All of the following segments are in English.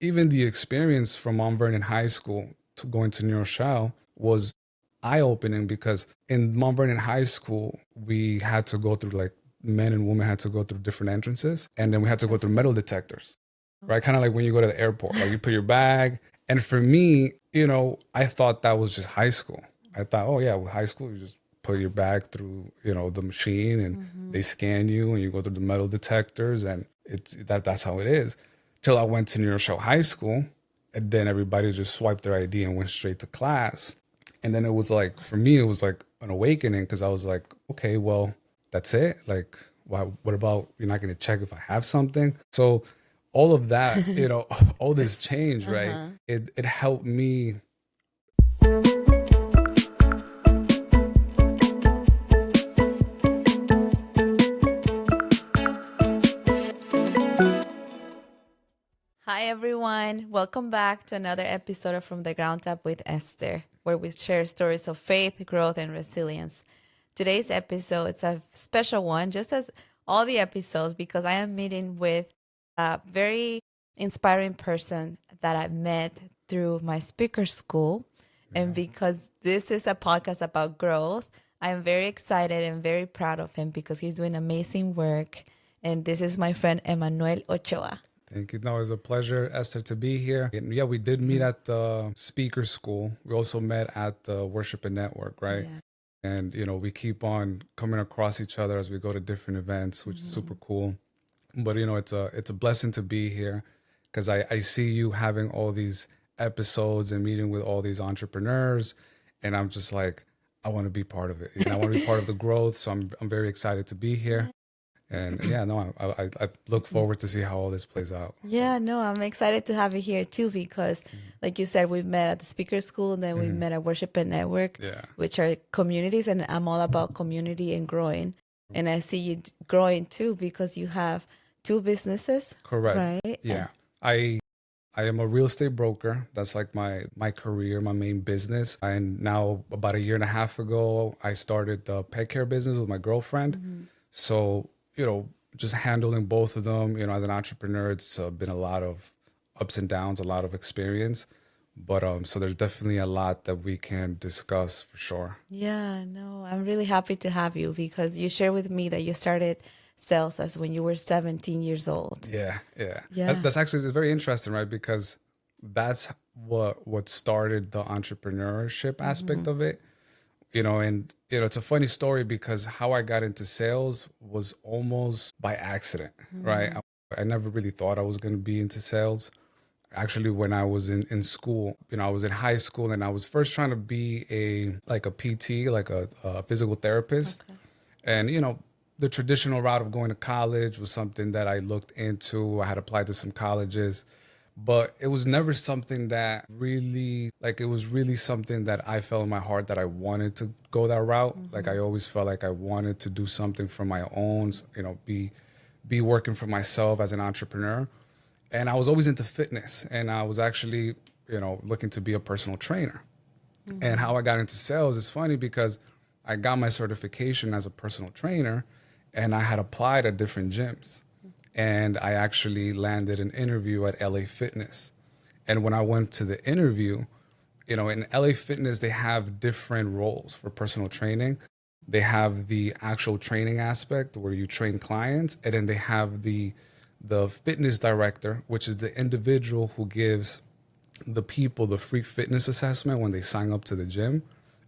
even the experience from Mount Vernon High School to going to New Rochelle was eye-opening because in Mount Vernon High School, we had to go through like men and women had to go through different entrances, and then we had to go through metal detectors, right? Kind of like when you go to the airport, like you put your bag. And for me, I thought that was just high school. I thought, oh yeah, with high school, you just put your bag through, the machine and they scan you and you go through the metal detectors and that's how it is. Till I went to New Rochelle High School, and then everybody just swiped their ID and went straight to class. And then it was like, for me, it was like an awakening because I was like, okay, well, that's it. Like, what about you're not going to check if I have something? So all of that, all this change, right? It helped me. Hi, everyone. Welcome back to another episode of From the Ground Up with Esther, where we share stories of faith, growth, and resilience. Today's episode is a special one, just as all the episodes, because I am meeting with a very inspiring person that I met through my speaker school. And because this is a podcast about growth, I am very excited and very proud of him because he's doing amazing work. And this is my friend Emmanuel Ochoa. Thank you. No, it's a pleasure, Esther, to be here. And yeah, we did meet at the speaker school. We also met at the Worship and Network, right? Yeah. And, we keep on coming across each other as we go to different events, which is super cool. But, it's a blessing to be here because I see you having all these episodes and meeting with all these entrepreneurs. And I'm just like, I want to be part of it. I want to be part of the growth. So I'm very excited to be here. And yeah, no, I look forward to see how all this plays out. Yeah, no, I'm excited to have you here too because, like you said, we met at the speaker school and then we met at Worship and Network, which are communities, and I'm all about community and growing. And I see you growing too because you have two businesses. Correct. Right? Yeah. I am a real estate broker. That's like my career, my main business. And now about a year and a half ago, I started the pet care business with my girlfriend. So, just handling both of them, as an entrepreneur, it's been a lot of ups and downs, a lot of experience. But so there's definitely a lot that we can discuss for sure. Yeah, no, I'm really happy to have you because you shared with me that you started sales as when you were 17 years old. Yeah, yeah. Yeah. That's actually it's very interesting, right? Because that's what started the entrepreneurship aspect of it. And it's a funny story because how I got into sales was almost by accident, right? I never really thought I was going to be into sales. Actually, when I was in school, I was in high school and I was first trying to be a PT, like a physical therapist. Okay. And, the traditional route of going to college was something that I looked into. I had applied to some colleges, but it was never something that really, like, it was really something that I felt in my heart that I wanted to go that route. Like, I always felt like I wanted to do something for my own, be working for myself as an entrepreneur. And I was always into fitness, and I was actually, looking to be a personal trainer. And how I got into sales is funny because I got my certification as a personal trainer and I had applied at different gyms. And I actually landed an interview at LA Fitness. And when I went to the interview, in LA Fitness, they have different roles for personal training. They have the actual training aspect where you train clients, and then they have the fitness director, which is the individual who gives the people the free fitness assessment when they sign up to the gym,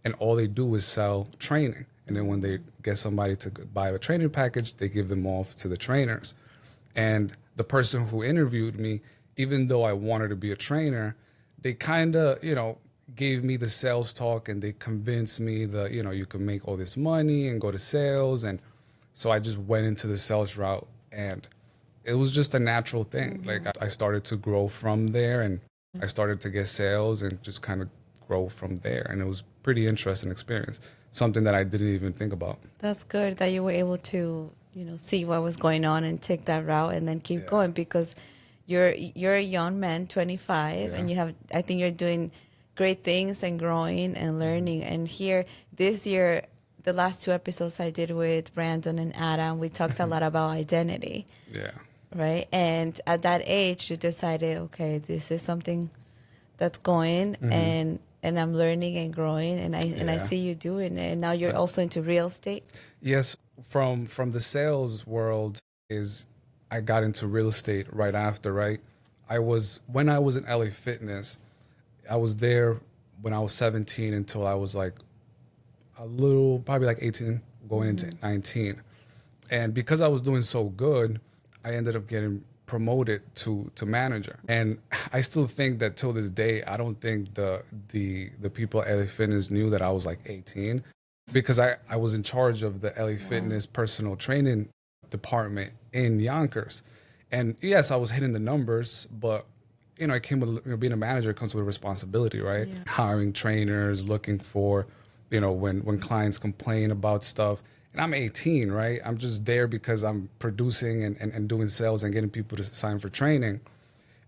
and all they do is sell training. And then when they get somebody to buy a training package, they give them off to the trainers. And the person who interviewed me, even though I wanted to be a trainer, they kind of, gave me the sales talk and they convinced me that, you can make all this money and go to sales. And so I just went into the sales route, and it was just a natural thing. Like, I started to grow from there, and I started to get sales and just kind of grow from there. And it was pretty interesting experience, something that I didn't even think about. That's good that you were able to, see what was going on and take that route and then keep going because you're a young man, 25, and I think you're doing great things and growing and learning. And here this year, the last two episodes I did with Brandon and Adam, we talked a lot about identity. Yeah. right? And at that age, you decided, okay, this is something that's going, and I'm learning and growing, and I Yeah. see you doing it. And now you're also into real estate. Yes, from the sales world is I got into real estate right after, right? When I was in LA Fitness, I was there when I was 17 until I was like a little, probably like 18, going into 19. And because I was doing so good, I ended up getting promoted to manager. And I still think that till this day, I don't think the people at LA Fitness knew that I was like 18, because I was in charge of the LA Fitness personal training department in Yonkers. And yes, I was hitting the numbers, but it came with, being a manager comes with responsibility, right? Yeah. Hiring trainers, looking for, when clients complain about stuff. And I'm 18, right? I'm just there because I'm producing and doing sales and getting people to sign for training.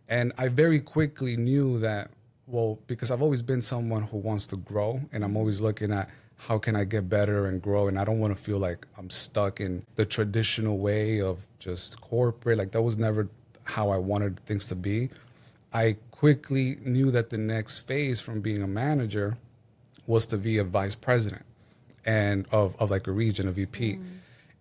And I very quickly knew that, well, because I've always been someone who wants to grow, and I'm always looking at how can I get better and grow. And I don't want to feel like I'm stuck in the traditional way of just corporate. Like, that was never how I wanted things to be. I quickly knew that the next phase from being a manager was to be a vice president and of like a region, a VP.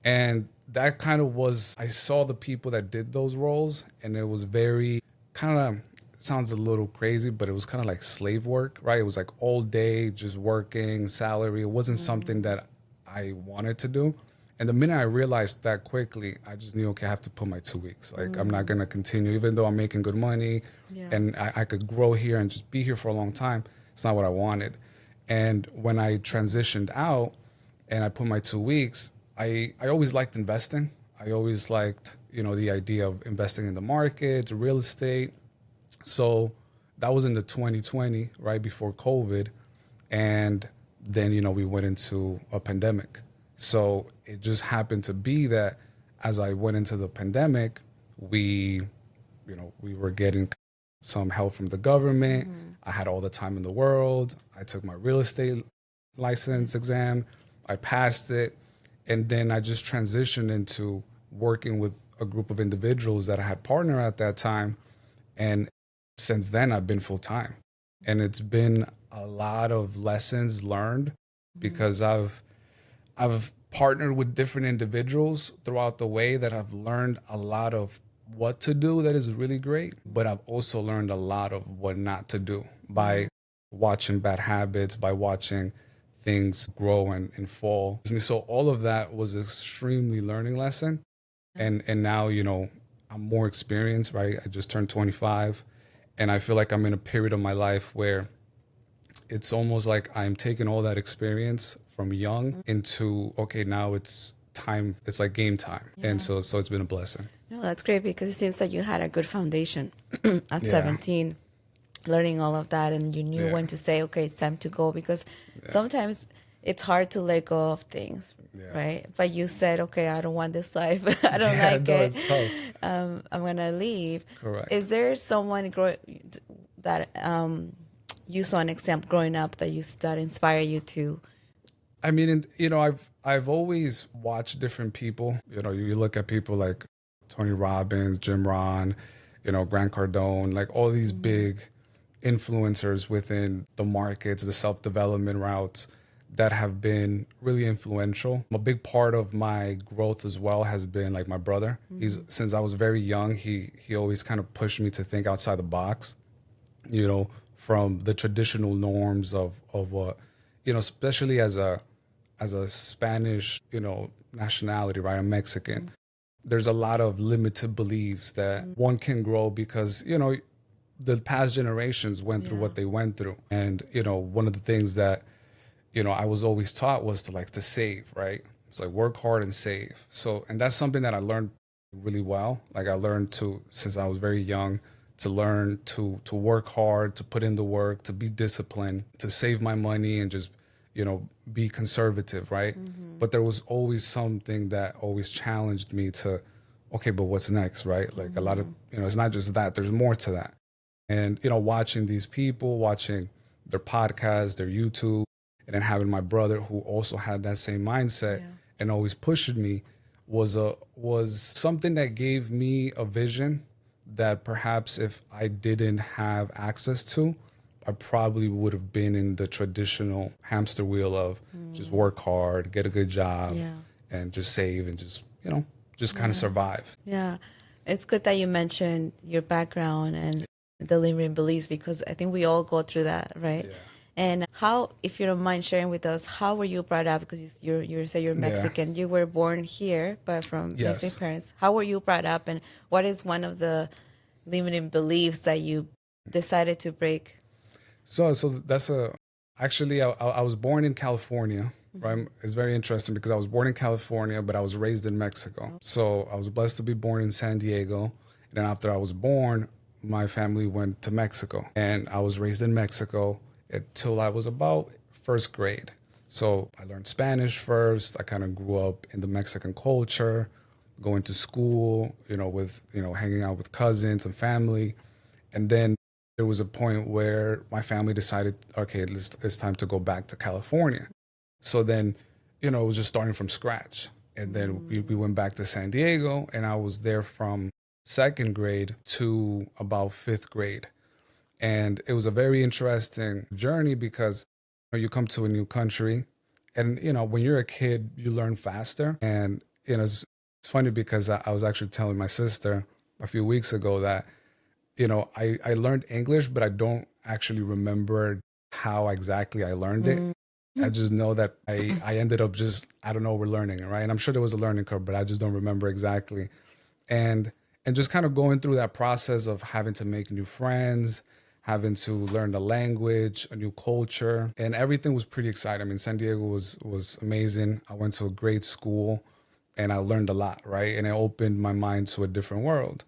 And that kind of was, I saw the people that did those roles, and it was very kind of, sounds a little crazy, but it was kind of like slave work, right? It was like all day just working, salary. It wasn't something that I wanted to do. And the minute I realized that quickly, I just knew, okay, I have to put my 2 weeks. Like, I'm not going to continue, even though I'm making good money Yeah. and I could grow here and just be here for a long time. It's not what I wanted. And when I transitioned out and I put my 2 weeks, I always liked investing. I always liked, the idea of investing in the markets, real estate. So that was in the 2020, right before COVID. And then, we went into a pandemic. So it just happened to be that as I went into the pandemic, we were getting some help from the government. I had all the time in the world. I took my real estate license exam. I passed it. And then I just transitioned into working with a group of individuals that I had partnered at that time. And since then, I've been full time. And it's been a lot of lessons learned because I've partnered with different individuals throughout the way that I've learned a lot of what to do that is really great, but I've also learned a lot of what not to do by watching bad habits, by watching things grow and fall. And so all of that was an extremely learning lesson. And now, I'm more experienced, right? I just turned 25, and I feel like I'm in a period of my life where it's almost like I'm taking all that experience from young into, okay, now it's time. It's like game time. And so it's been a blessing. No, that's great, because it seems like you had a good foundation at Yeah. 17, learning all of that, and you knew Yeah. when to say, okay, it's time to go, because sometimes it's hard to let go of things, Yeah. right? But you said, okay, I don't want this life. I don't Yeah, like no, it. it's tough. I'm going to leave. Correct. Is there someone that you saw an example growing up that inspired you to? I mean, I've always watched different people. You look at people like Tony Robbins, Jim Rohn, Grant Cardone, like all these big influencers within the markets, the self-development routes that have been really influential. A big part of my growth as well has been like my brother. Since I was very young, he always kind of pushed me to think outside the box, from the traditional norms of what, especially as a Spanish, nationality, right? I'm Mexican. There's a lot of limited beliefs that one can grow because, the past generations went through what they went through. And, one of the things that, I was always taught was to save, right? It's like work hard and save. So, and that's something that I learned really well. Like I learned since I was very young, to learn to work hard, to put in the work, to be disciplined, to save my money and just, be conservative, right? But there was always something that always challenged me to, okay, but what's next, right? Like a lot of, it's not just that, there's more to that. And, watching these people, watching their podcasts, their YouTube, and then having my brother who also had that same mindset and always pushed me was something that gave me a vision that perhaps if I didn't have access to, I probably would have been in the traditional hamster wheel of just work hard, get a good job, Yeah. and just save and just, just kind of survive. Yeah. It's good that you mentioned your background and the limiting beliefs because I think we all go through that, right? Yeah. And how, if you don't mind sharing with us, how were you brought up? Because you say you're Yeah. Mexican. You were born here, but from Mexican Yes. parents. How were you brought up, and what is one of the limiting beliefs that you decided to break? So that's actually, I was born in California, right? It's very interesting because I was born in California, but I was raised in Mexico. So I was blessed to be born in San Diego. And then after I was born, my family went to Mexico. And I was raised in Mexico until I was about first grade. So I learned Spanish first. I kind of grew up in the Mexican culture, going to school, with, hanging out with cousins and family. And then there was a point where my family decided, okay, it's time to go back to California. So then, it was just starting from scratch. And then we went back to San Diego, and I was there from second grade to about fifth grade. And it was a very interesting journey because you come to a new country, and when you're a kid, you learn faster. And it's funny because I was actually telling my sister a few weeks ago that I learned English, but I don't actually remember how exactly I learned it. I just know that I ended up just, I don't know, we're learning it, right? And I'm sure there was a learning curve, but I just don't remember exactly. And just kind of going through that process of having to make new friends, having to learn the language, a new culture, and everything was pretty exciting. I mean, San Diego was amazing. I went to a great school and I learned a lot, right? And it opened my mind to a different world.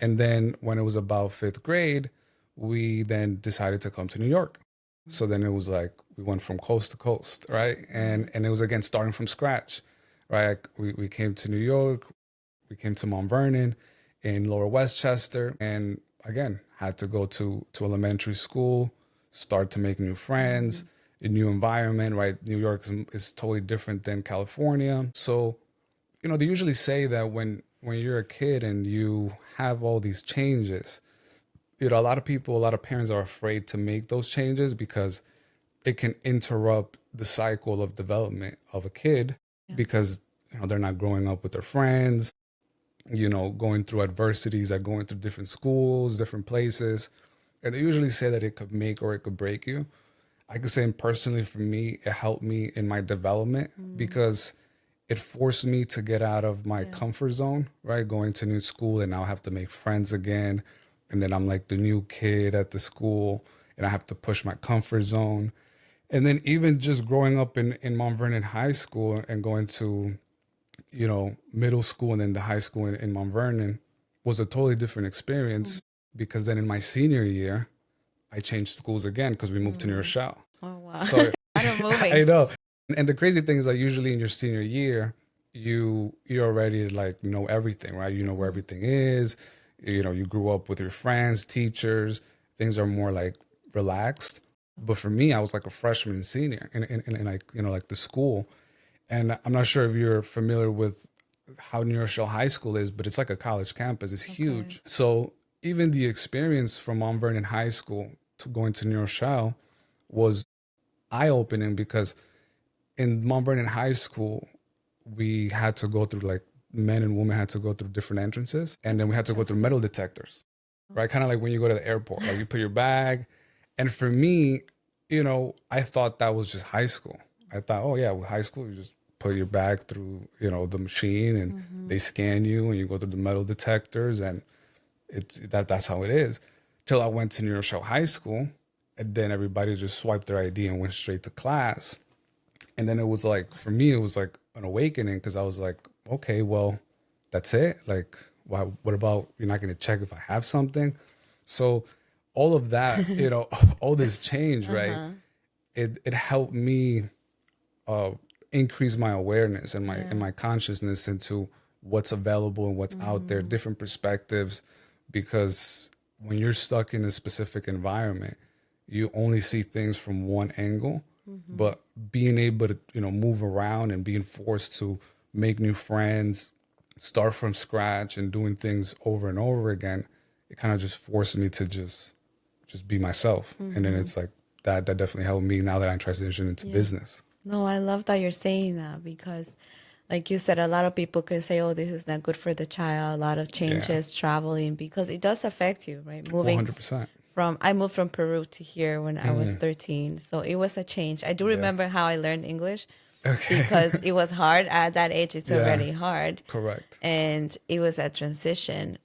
And then when it was about fifth grade, we then decided to come to New York. So then it was like we went from coast to coast, right? And it was again starting from scratch, right? We came to New York, we came to Mount Vernon in Lower Westchester, and again had to go to elementary school, start to make new friends, a new environment, right? New York is totally different than California. So they usually say that when you're a kid and you have all these changes, a lot of people, a lot of parents are afraid to make those changes because it can interrupt the cycle of development of a kid because they're not growing up with their friends, going through adversities, like going through different schools, different places. And they usually say that it could make or it could break you. I could say personally for me, it helped me in my development because it forced me to get out of my comfort zone, right? Going to new school and now I have to make friends again. And then I'm like the new kid at the school and I have to push my comfort zone. And then even just growing up in Mount Vernon High School and going to, middle school and then the high school in Mount Vernon was a totally different experience because then in my senior year, I changed schools again because we moved to New Rochelle. Oh wow! So I don't I moving. know. And the crazy thing is that usually in your senior year, you already like know everything, right? You know where everything is. You grew up with your friends, teachers. Things are more like relaxed. But for me, I was like a freshman and senior in like like the school. And I'm not sure if you're familiar with how New Rochelle High School is, but it's like a college campus. It's huge. So even the experience from Mount Vernon High School to going to New Rochelle was eye-opening because in Mount Vernon High School, we had to go through like men and women had to go through different entrances, and then we had to go through metal detectors, right? Kind of like when you go to the airport, like you put your bag. And for me, I thought that was just high school. I thought, oh yeah, with high school, you just put your bag through, the machine, and they scan you, and you go through the metal detectors, and that's how it is. Till I went to New Rochelle High School, and then everybody just swiped their ID and went straight to class. And then it was like, for me, it was like an awakening because I was like, okay, well, that's it. Like, what about you're not going to check if I have something? So all of that, all this change, right? It helped me uh, increase my awareness and my consciousness into what's available and what's out there, different perspectives. Because when you're stuck in a specific environment, you only see things from one angle. But being able to move around and being forced to make new friends, start from scratch and doing things over and over again, it kind of just forced me to just be myself. And then it's like that definitely helped me now that I'm transitioning into business. No, I love that you're saying that because, like you said, a lot of people can say, oh, this is not good for the child, a lot of changes, traveling, because it does affect you, right? Moving 100%. I moved from Peru to here when I was 13. So it was a change. I do remember how I learned English Okay. because it was hard. At that age, it's Yeah. already hard. Correct. And it was a transition.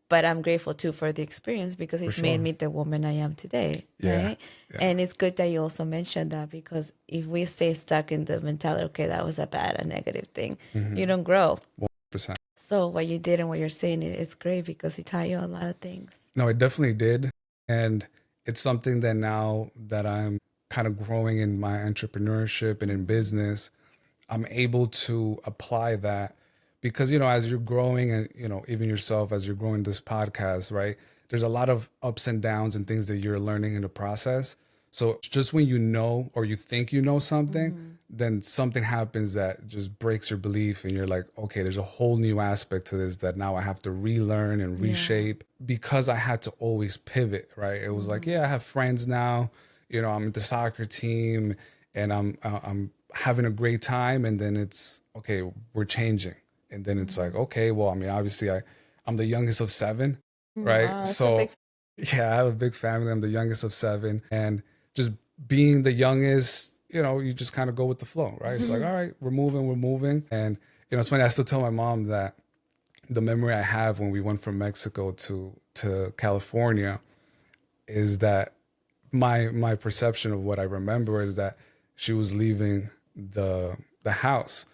But I'm grateful too for the experience because it's made sure. me the woman I am today, Yeah. right? Yeah. And it's good that you also mentioned that because if we stay stuck in the mentality, okay, that was a negative thing, you don't grow. 100%. So what you did and what you're saying is great because it taught you a lot of things. No, it definitely did. And it's something that now that I'm kind of growing in my entrepreneurship and in business, I'm able to apply that because, as you're growing and, even yourself, as you're growing this podcast, right? There's a lot of ups and downs and things that you're learning in the process. So just when you know or you think you know something, then something happens that just breaks your belief and you're like, okay, there's a whole new aspect to this that now I have to relearn and reshape because I had to always pivot, right? It was like, yeah, I have friends now, I'm at the soccer team and I'm having a great time, and then it's okay, we're changing. And then it's like, okay, well, I mean, obviously I'm the youngest of seven, right? Wow, that's a So big yeah, I have a big family. I'm the youngest of seven. And just being the youngest, you just kind of go with the flow, right? It's like, all right, we're moving. And, it's funny, I still tell my mom that the memory I have when we went from Mexico to California is that my perception of what I remember is that she was leaving the house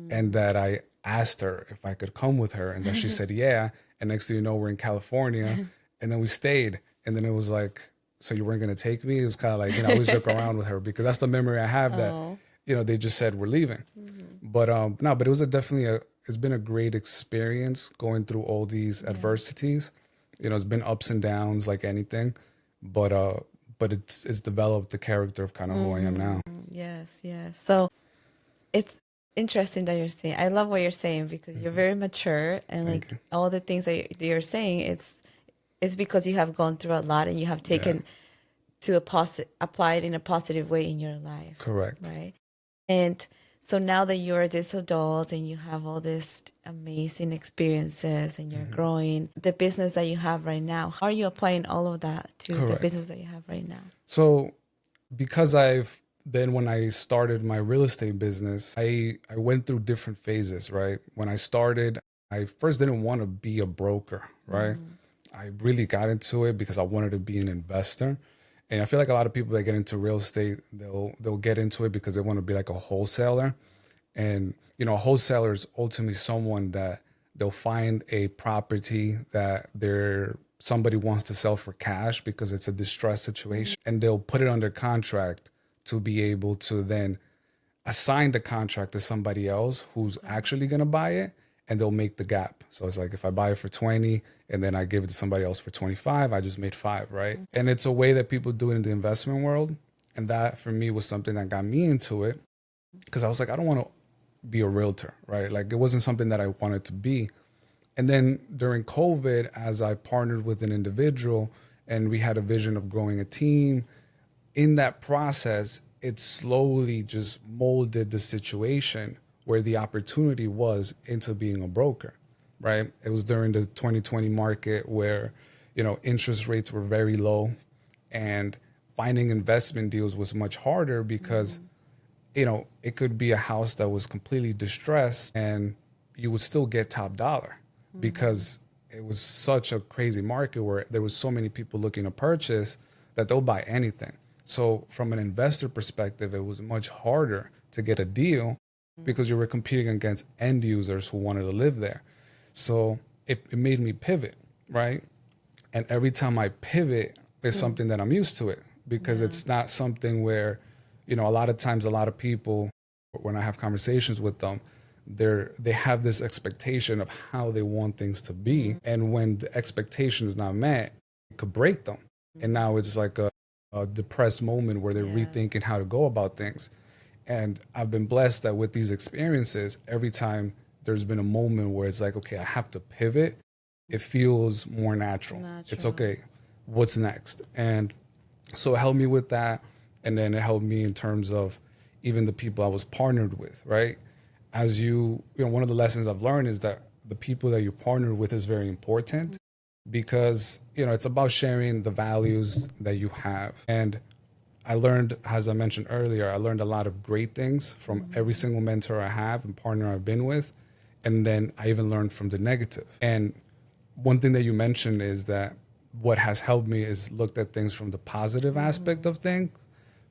and that I asked her if I could come with her and that she said yeah, and next thing you know we're in California and then we stayed and then it was like, so you weren't going to take me? It was kind of like, I always joke around with her because that's the memory I have that they just said we're leaving. But no, but it was it's been a great experience going through all these adversities. It's been ups and downs like anything, but it's developed the character of kind of who I am now. Yes, yes. So it's interesting that you're saying. I love what you're saying because you're very mature and Thank like you. all the things that you're saying, it's because you have gone through a lot and you have taken to apply it in a positive way in your life. Correct. Right. And so now that you're this adult and you have all these amazing experiences and you're growing, the business that you have right now, how are you applying all of that to the Correct. business that you have right now? So because when I started my real estate business, I went through different phases, right? When I started, I first didn't want to be a broker, right? I really got into it because I wanted to be an investor. And I feel like a lot of people that get into real estate, they'll get into it because they want to be like a wholesaler. And, a wholesaler is ultimately someone that they'll find a property that somebody wants to sell for cash because it's a distressed situation. And they'll put it under contract to be able to then assign the contract to somebody else who's actually going to buy it, and they'll make the gap. So it's like if I buy it for 20 and then I give it to somebody else for 25, I just made 5, right? And it's a way that people do it in the investment world. And that for me was something that got me into it because I was like, I don't want to be a realtor, right? Like it wasn't something that I wanted to be. And then during COVID, as I partnered with an individual and we had a vision of growing a team, in that process, it slowly just molded the situation where the opportunity was into being a broker, right? It was during the 2020 market where, interest rates were very low and finding investment deals was much harder because, it could be a house that was completely distressed and you would still get top dollar because it was such a crazy market where there was so many people looking to purchase that they'll buy anything. So from an investor perspective, it was much harder to get a deal because you were competing against end users who wanted to live there. So it made me pivot, right? And every time I pivot, it's something that I'm used to it because it's not something where, a lot of times, a lot of people, when I have conversations with them, they have this expectation of how they want things to be. And when the expectation is not met, it could break them. And now it's like a depressed moment where they're rethinking how to go about things. And I've been blessed that with these experiences, every time there's been a moment where it's like, okay, I have to pivot, it feels more natural. It's okay, what's next? And so it helped me with that. And then it helped me in terms of even the people I was partnered with, right? As one of the lessons I've learned is that the people that you partner with is very important because, it's about sharing the values that you have. And I learned, as I mentioned earlier, I learned a lot of great things from every single mentor I have and partner I've been with. And then I even learned from the negative. And one thing that you mentioned is that what has helped me is looked at things from the positive aspect of things,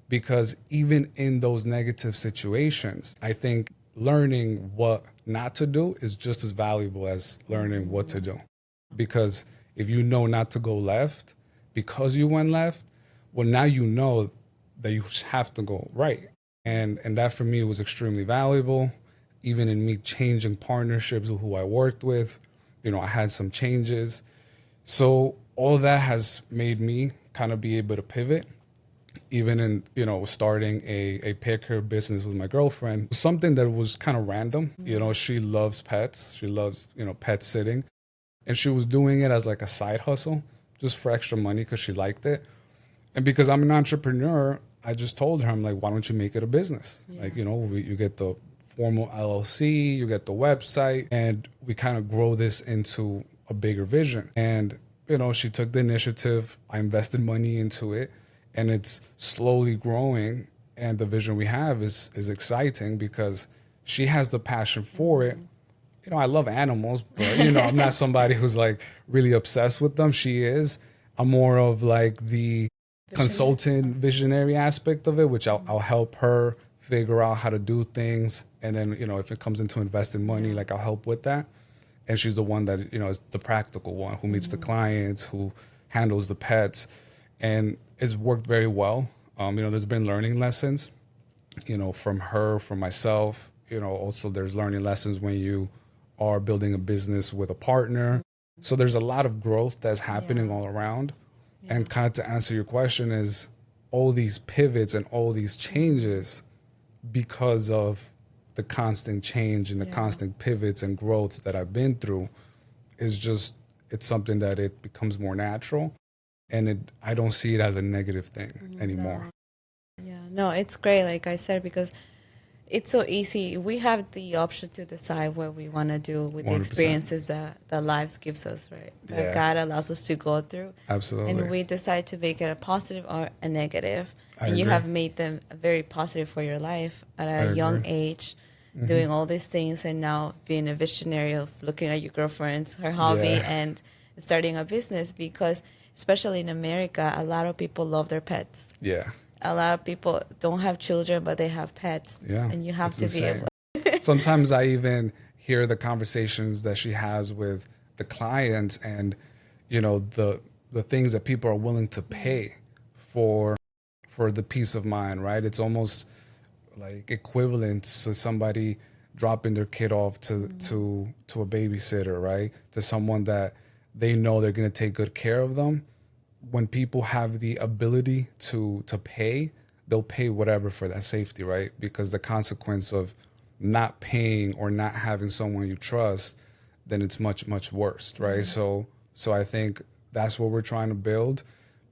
because even in those negative situations, I think learning what not to do is just as valuable as learning what to do. Because if you know not to go left because you went left, well, now you know that you have to go right. And that for me was extremely valuable. Even in me changing partnerships with who I worked with, I had some changes. So all that has made me kind of be able to pivot. Even in, starting a pet care business with my girlfriend, something that was kind of random. She loves pets. She loves, pet sitting. And she was doing it as like a side hustle, just for extra money because she liked it. And because I'm an entrepreneur, I just told her, I'm like, why don't you make it a business? Yeah. Like, you get the formal LLC, you get the website, and we kind of grow this into a bigger vision. And, she took the initiative. I invested money into it, and it's slowly growing. And the vision we have is exciting because she has the passion for it. I love animals, but, I'm not somebody who's like really obsessed with them. She is. I'm more of like the consultant visionary aspect of it, which I'll help her figure out how to do things. And then, if it comes into investing money, like I'll help with that. And she's the one that, is the practical one who meets the clients, who handles the pets. And it's worked very well. There's been learning lessons, from her, from myself. Also there's learning lessons when you are building a business with a partner. So there's a lot of growth that's happening all around. And kind of to answer your question is all these pivots and all these changes because of the constant change and the constant pivots and growths that I've been through is just, it's something that it becomes more natural. And I don't see it as a negative thing anymore. No, it's great, like I said, because it's so easy. We have the option to decide what we want to do with 100%. The experiences that lives gives us, right? That God allows us to go through. Absolutely. And we decide to make it a positive or a negative. I and agree. You have made them very positive for your life at a young age, doing all these things, and now being a visionary of looking at your girlfriend's, her hobby, and starting a business, because especially in America, a lot of people love their pets. Yeah. A lot of people don't have children, but they have pets. Yeah. And you have to insane. be able. Sometimes I even hear the conversations that she has with the clients and, the things that people are willing to pay for the peace of mind, right? It's almost like equivalent to somebody dropping their kid off to a babysitter, right? To someone that they know they're going to take good care of them. When people have the ability to pay, they'll pay whatever for that safety, right? Because the consequence of not paying or not having someone you trust, then it's much, much worse, right? So I think that's what we're trying to build,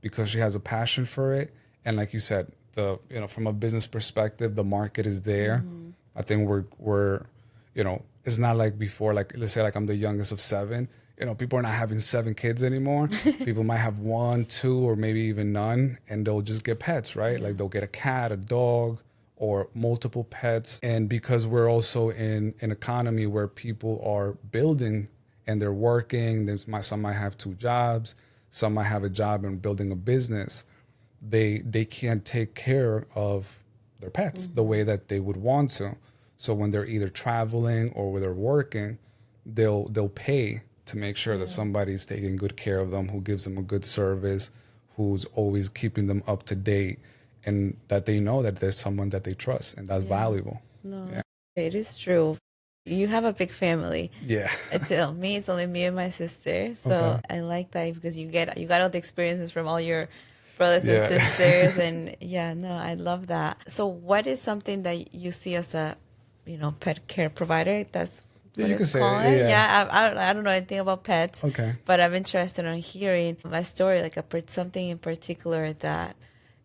because she has a passion for it. And like you said, from a business perspective, the market is there. I think we're it's not like before, like let's say like I'm the youngest of 7. People are not having 7 kids anymore. People might have 1, 2, or maybe even none, and they'll just get pets, right? Like they'll get a cat, a dog, or multiple pets. And because we're also in an economy where people are building and they're working, some might have 2 jobs, some might have a job and building a business, they can't take care of their pets the way that they would want to. So when they're either traveling or when they're working, they'll pay to make sure that somebody's taking good care of them, who gives them a good service, who's always keeping them up to date, and that they know that there's someone that they trust, and that's valuable. No, it is true. You have a big family. Yeah. It's me. It's only me and my sister. So I like that, because you got all the experiences from all your brothers and Yeah. sisters. And yeah, no, I love that. So what is something that you see as a, pet care provider? That's Yeah, what you can it's say called. it. Yeah. Yeah, I don't know anything about pets, Okay. but I'm interested in hearing a story, like something in particular that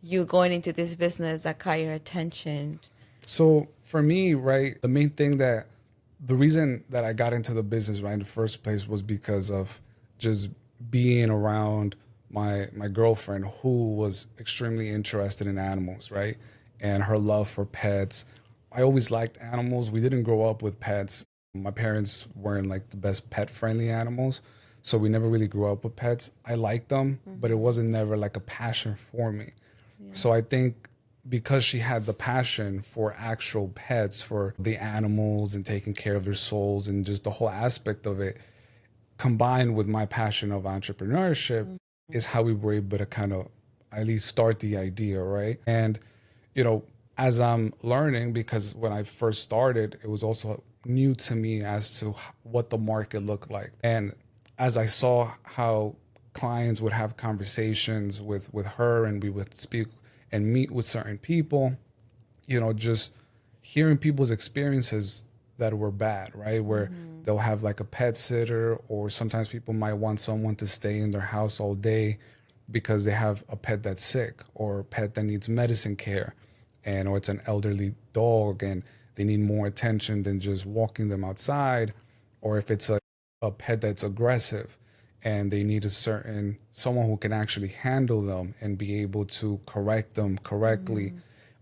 you going into this business that caught your attention. So for me, right, the reason that I got into the business right in the first place was because of just being around my girlfriend who was extremely interested in animals, right? And her love for pets. I always liked animals. We didn't grow up with pets. My parents weren't like the best pet friendly animals. So we never really grew up with pets. I liked them, but it wasn't never like a passion for me. So I think because she had the passion for actual pets, for the animals and taking care of their souls and just the whole aspect of it, combined with my passion of entrepreneurship, is how we were able to kind of at least start the idea, right? And, you know, as I'm learning, because when I first started, it was also new to me as to what the market looked like. And as I saw how clients would have conversations with her and we would speak and meet with certain people, just hearing people's experiences that were bad, right? Where they'll have like a pet sitter, or sometimes people might want someone to stay in their house all day because they have a pet that's sick or a pet that needs medicine care, and or it's an elderly dog and they need more attention than just walking them outside, or if it's a pet that's aggressive and they need a certain someone who can actually handle them and be able to correct them correctly.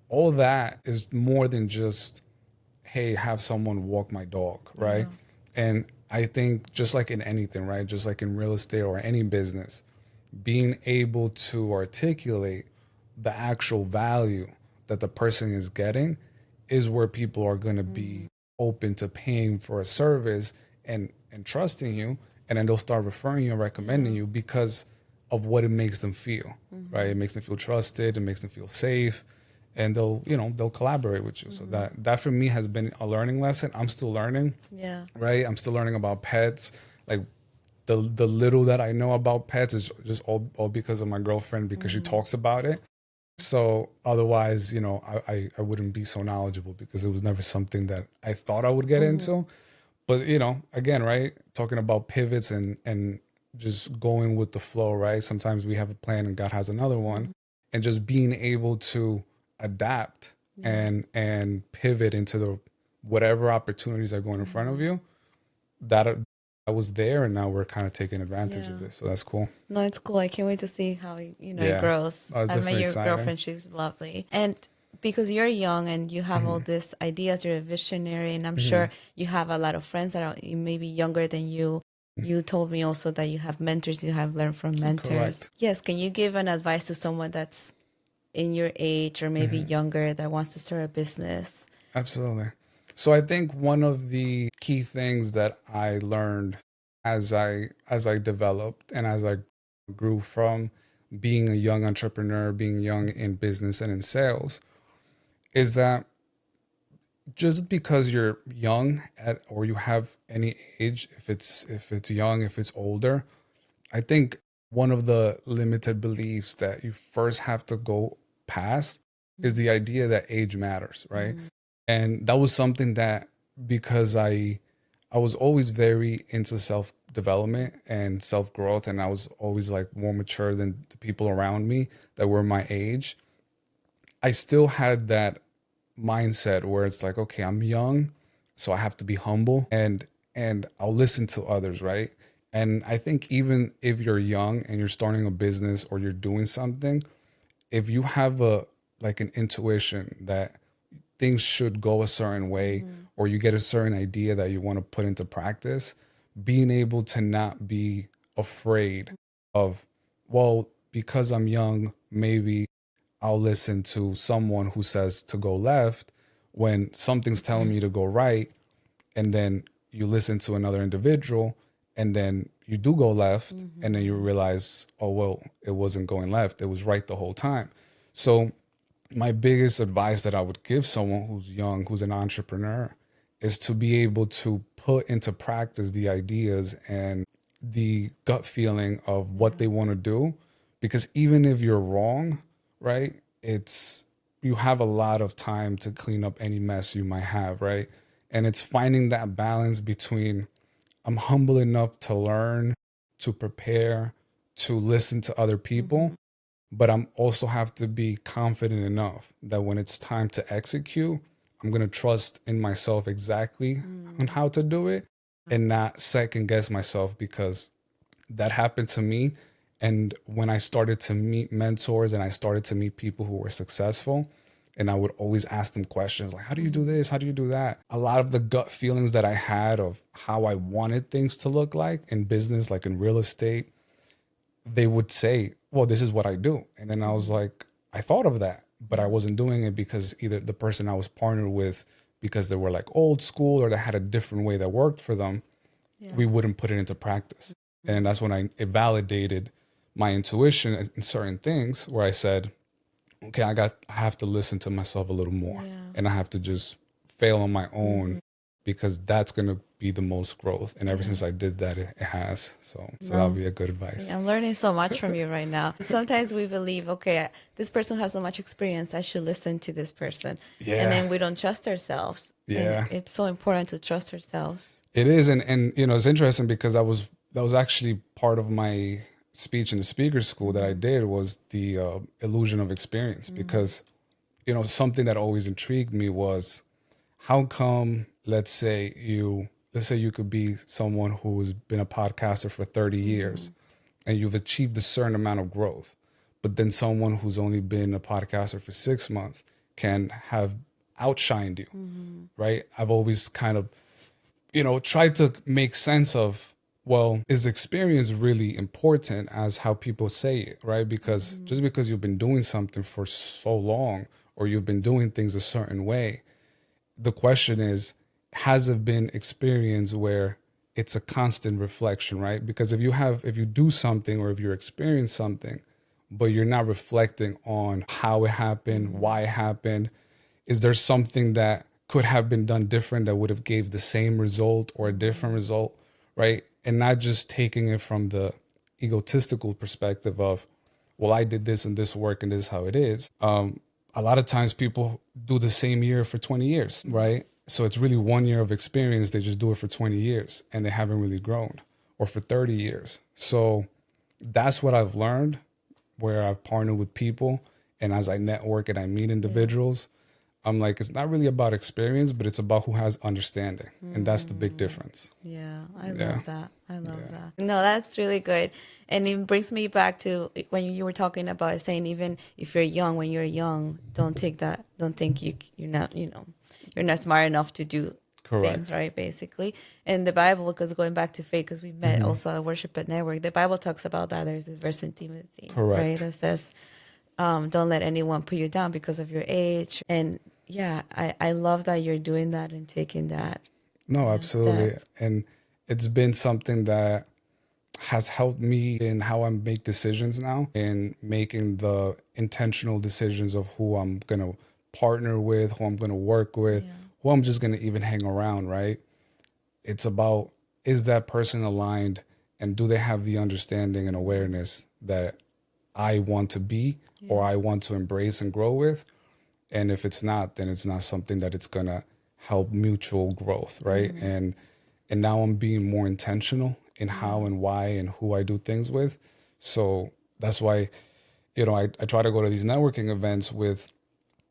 All that is more than just, hey, have someone walk my dog, right? And I think just like in anything, right? Just like in real estate or any business, being able to articulate the actual value that the person is getting is where people are going to be open to paying for a service and trusting you, and then they'll start referring you and recommending you because of what it makes them feel, right? It makes them feel trusted, it makes them feel safe, and they'll collaborate with you. So that for me has been a learning lesson. I'm still learning, Yeah. right? I'm still learning about pets. Like the little that I know about pets is just all because of my girlfriend, because she talks about it. So otherwise, I wouldn't be so knowledgeable because it was never something that I thought I would get into. But again, right, talking about pivots and just going with the flow, right? Sometimes we have a plan and God has another one, and just being able to adapt and pivot into the whatever opportunities are going in front of you. That I was there, and now we're kind of taking advantage of this. So that's cool. No, it's cool. I can't wait to see how it Yeah, grows. that was I met definitely your exciting. girlfriend; she's lovely, and because you're young and you have all these ideas, you're a visionary, and I'm sure you have a lot of friends that are maybe younger than you. You told me also that you have mentors. You have learned from mentors. Correct. Yes. Can you give an advice to someone that's in your age or maybe younger that wants to start a business? Absolutely. So I think one of the key things that I learned as I developed and as I grew from being a young entrepreneur, being young in business and in sales, is that just because you're young or you have any age, if it's young, if it's older, I think one of the limited beliefs that you first have to go past is the idea that age matters, right? And that was something that, because I was always very into self development and self growth, and I was always like more mature than the people around me that were my age. I still had that mindset where it's like, okay, I'm young, so I have to be humble and I'll listen to others, right? And I think even if you're young and you're starting a business or you're doing something, if you have a like an intuition that things should go a certain way, or you get a certain idea that you want to put into practice, being able to not be afraid of, well, because I'm young, maybe I'll listen to someone who says to go left when something's telling me to go right, and then you listen to another individual and then you do go left, and then you realize, oh well, it wasn't going left, it was right the whole time. So my biggest advice that I would give someone who's young, who's an entrepreneur, is to be able to put into practice the ideas and the gut feeling of what they want to do, because even if you're wrong, right, it's you have a lot of time to clean up any mess you might have, right? And it's finding that balance between I'm humble enough to learn, to prepare, to listen to other people, but I'm also have to be confident enough that when it's time to execute, I'm going to trust in myself exactly on how to do it and not second guess myself, because that happened to me. And when I started to meet mentors and I started to meet people who were successful, and I would always ask them questions like, how do you do this? How do you do that? A lot of the gut feelings that I had of how I wanted things to look like in business, like in real estate, they would say, well, this is what I do. And then I was like, I thought of that, but I wasn't doing it because either the person I was partnered with, because they were like old school or they had a different way that worked for them, we wouldn't put it into practice. And that's when it validated my intuition in certain things where I said, okay, I have to listen to myself a little more, and I have to just fail on my own, because that's going to be the most growth. And ever since I did that, it has. So that would be a good advice. See, I'm learning so much from you right now. Sometimes we believe, okay, this person has so much experience, I should listen to this person. Yeah. And then we don't trust ourselves. Yeah. And it's so important to trust ourselves. It is. And you know, it's interesting because that was actually part of my speech in the speaker school that I did, was the illusion of experience, because, you know, something that always intrigued me was how come, let's say you could be someone who's been a podcaster for 30 years and you've achieved a certain amount of growth, but then someone who's only been a podcaster for 6 months can have outshined you, right? I've always kind of, you know, tried to make sense of, well, is experience really important as how people say it, right? Because just because you've been doing something for so long or you've been doing things a certain way, the question is, has it been experience where it's a constant reflection, right? Because if you do something or if you experience something, but you're not reflecting on how it happened, why it happened, is there something that could have been done different that would have gave the same result or a different result, right? And not just taking it from the egotistical perspective of, well, I did this and this work and this is how it is. A lot of times people do the same year for 20 years, right? So it's really 1 year of experience. They just do it for 20 years and they haven't really grown, or for 30 years. So that's what I've learned, where I've partnered with people, and as I network and I meet individuals, I'm like, it's not really about experience, but it's about who has understanding. And that's the big difference. Yeah, I love that. I love that. No, that's really good. And it brings me back to when you were talking about saying, even if you're young, when you're young, don't think you're not, you're not smart enough to do things, right? Basically. And the Bible, because going back to faith, because we met also at Worship at Network, the Bible talks about that. There's a verse in Timothy, right? That says, don't let anyone put you down because of your age. And yeah, I love that you're doing that and taking that. No, absolutely. And it's been something that has helped me in how I make decisions now, and making the intentional decisions of who I'm going to partner with, who I'm going to work with, who I'm just going to even hang around, right? It's about, is that person aligned, and do they have the understanding and awareness that I want to be or I want to embrace and grow with? And if it's not, then it's not something that it's going to help mutual growth, right? And now I'm being more intentional in how and why and who I do things with. So that's why, I try to go to these networking events with,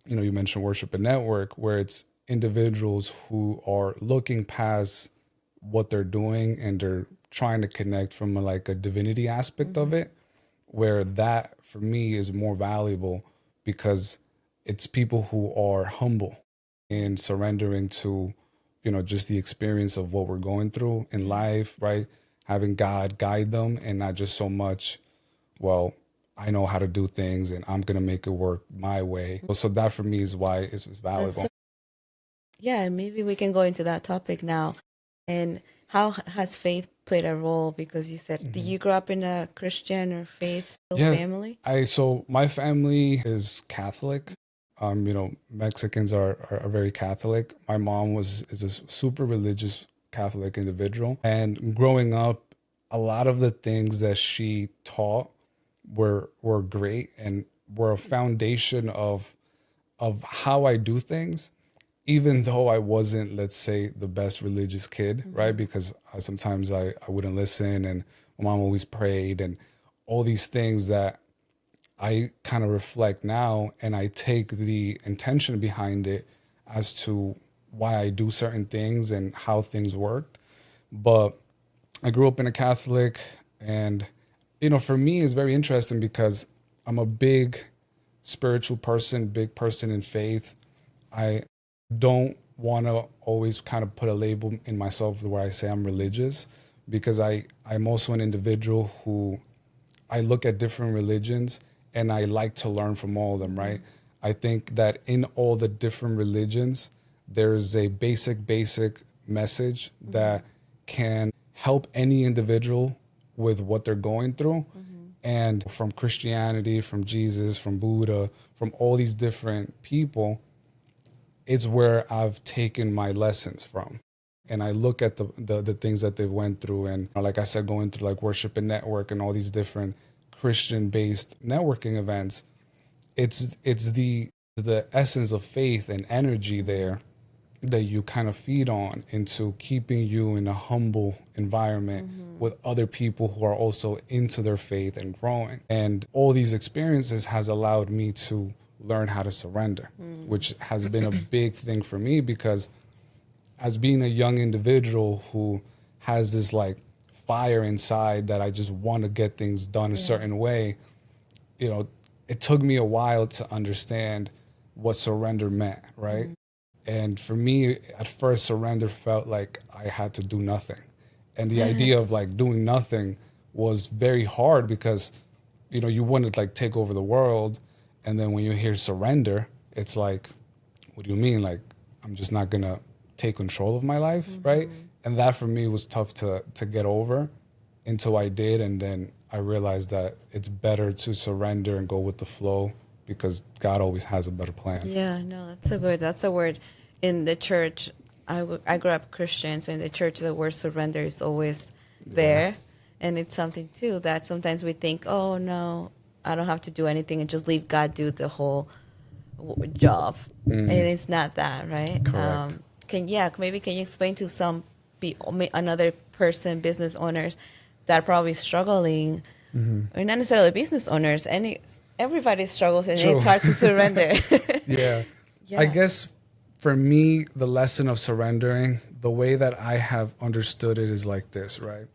you mentioned Worship and Network, where it's individuals who are looking past what they're doing and they're trying to connect from a divinity aspect of it, where that for me is more valuable, because it's people who are humble and surrendering to, just the experience of what we're going through in life, right? Having God guide them, and not just so much, well, I know how to do things and I'm going to make it work my way. So that for me is why it's valuable. Yeah, and maybe we can go into that topic now. And how has faith played a role? Because you said, did you grow up in a Christian or faith family? So my family is Catholic. Mexicans are very Catholic. My mom is a super religious Catholic individual. And growing up, a lot of the things that she taught were great and were a foundation of how I do things, even though I wasn't, let's say, the best religious kid, right? Because sometimes I wouldn't listen, and my mom always prayed, and all these things that I kind of reflect now, and I take the intention behind it as to why I do certain things and how things worked. But I grew up in a Catholic, and for me, it's very interesting because I'm a big spiritual person, big person in faith. I don't want to always kind of put a label in myself where I say I'm religious, because I'm also an individual who I look at different religions and I like to learn from all of them, right? I think that in all the different religions, there's a basic message that can help any individual with what they're going through. And from Christianity, from Jesus, from Buddha, from all these different people, it's where I've taken my lessons from. And I look at the things that they went through. And like I said, going through like Worship and Network and all these different Christian-based networking events, it's the essence of faith and energy there that you kind of feed on into keeping you in a humble environment with other people who are also into their faith and growing. And all these experiences has allowed me to learn how to surrender, which has been a big thing for me, because as being a young individual who has this like fire inside that I just want to get things done a certain way, it took me a while to understand what surrender meant, right? And for me, at first, surrender felt like I had to do nothing. And the idea of like doing nothing was very hard, because, you want to like take over the world. And then when you hear surrender, it's like, what do you mean? Like, I'm just not going to take control of my life, right? And that for me was tough to get over until I did. And then I realized that it's better to surrender and go with the flow, because God always has a better plan. Yeah, no, that's so good. That's a word in the church. I grew up Christian, so in the church, the word surrender is always there. And it's something, too, that sometimes we think, oh, no, I don't have to do anything and just leave God do the whole job. And it's not that, right? Correct. Can you explain to another person, business owners, that are probably struggling, or not necessarily business owners, everybody struggles, and True. it's hard to surrender. Yeah. Yeah. I guess for me, the lesson of surrendering, the way that I have understood it is like this, right?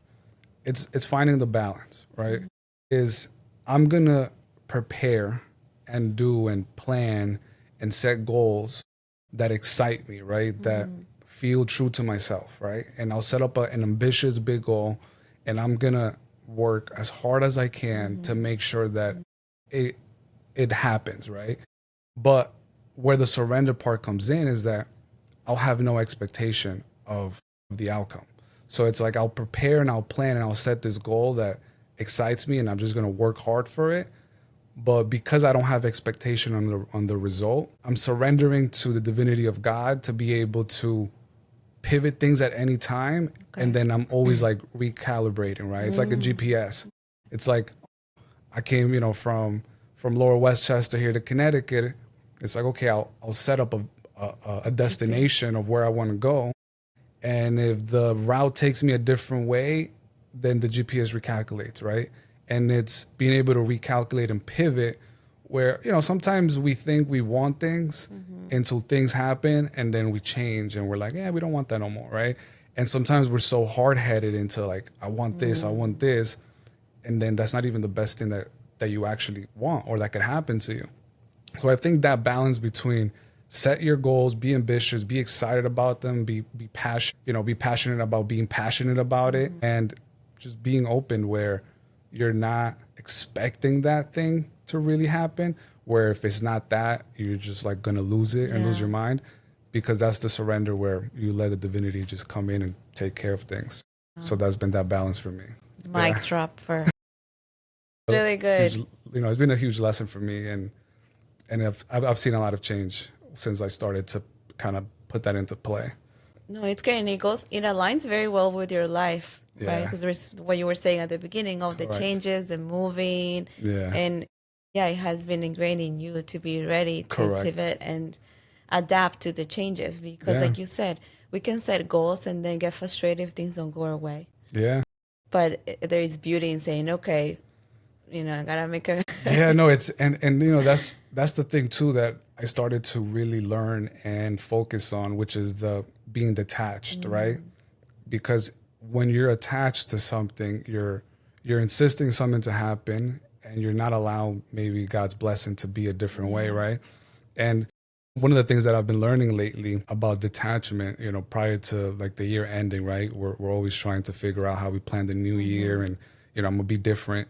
It's finding the balance, right? Is I'm going to prepare and do and plan and set goals that excite me, right? That feel true to myself, right? And I'll set up an ambitious big goal, and I'm going to work as hard as I can to make sure that it happens, right? But where the surrender part comes in is that I'll have no expectation of the outcome. So it's like I'll prepare and I'll plan and I'll set this goal that excites me, and I'm just going to work hard for it. But because I don't have expectation on the result, I'm surrendering to the divinity of God to be able to pivot things at any time. Okay. And then I'm always like recalibrating, right? It's like a GPS. It's like I came, from Lower Westchester here to Connecticut. It's like, okay, I'll set up a destination of where I want to go. And if the route takes me a different way, then the GPS recalculates, right? And it's being able to recalculate and pivot where, sometimes we think we want things until things happen, and then we change and we're like, yeah, we don't want that no more, right? And sometimes we're so hard-headed into like, I want this, I want this. And then that's not even the best thing that you actually want or that could happen to you. So I think that balance between set your goals, be ambitious, be excited about them, be passionate about being passionate about it, and just being open where you're not expecting that thing to really happen, where if it's not that, you're just like gonna lose it and lose your mind, because that's the surrender where you let the divinity just come in and take care of things. So that's been that balance for me. Mic drop for really good. Huge, it's been a huge lesson for me, and I've seen a lot of change since I started to kind of put that into play. No, it's great, and it aligns very well with your life right? Yeah. Because what you were saying at the beginning of the Correct. changes and moving, Yeah. and yeah, it has been ingrained in you to be ready to Correct. pivot and adapt to the changes. Because, Yeah. like you said, we can set goals and then get frustrated if things don't go our way. Yeah. But there is beauty in saying, okay, I gotta make a Yeah, no, it's and that's the thing too that I started to really learn and focus on, which is the being detached, right? Because when you're attached to something, you're insisting something to happen and you're not allowing maybe God's blessing to be a different way, right? And one of the things that I've been learning lately about detachment, prior to like the year ending, right? We're always trying to figure out how we plan the new year and, I'm gonna be different.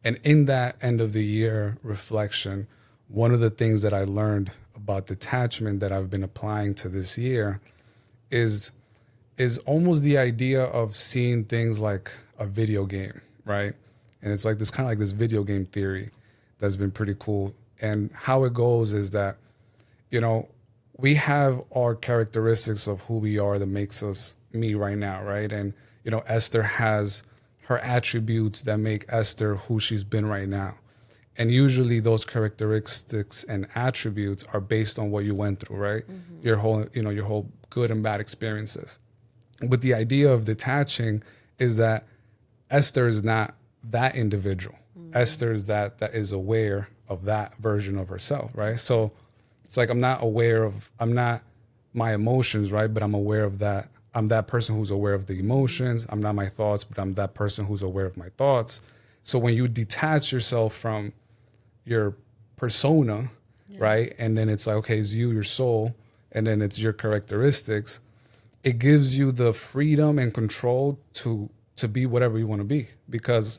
And in that end of the year reflection, one of the things that I learned about detachment that I've been applying to this year is almost the idea of seeing things like a video game, right? And it's like this kind of like this video game theory that's been pretty cool. And how it goes is that, we have our characteristics of who we are that makes us me right now, right? And, Esther has her attributes that make Esther who she's been right now. And usually those characteristics and attributes are based on what you went through, right? Your whole good and bad experiences. But the idea of detaching is that Esther is not that individual. Esther is that is aware of that version of herself, right? So it's like I'm not my emotions, right? But I'm aware of that. I'm that person who's aware of the emotions. I'm not my thoughts, but I'm that person who's aware of my thoughts. So when you detach yourself from your persona, right? And then it's like, okay, it's you, your soul, and then it's your characteristics. It gives you the freedom and control to be whatever you want to be. Because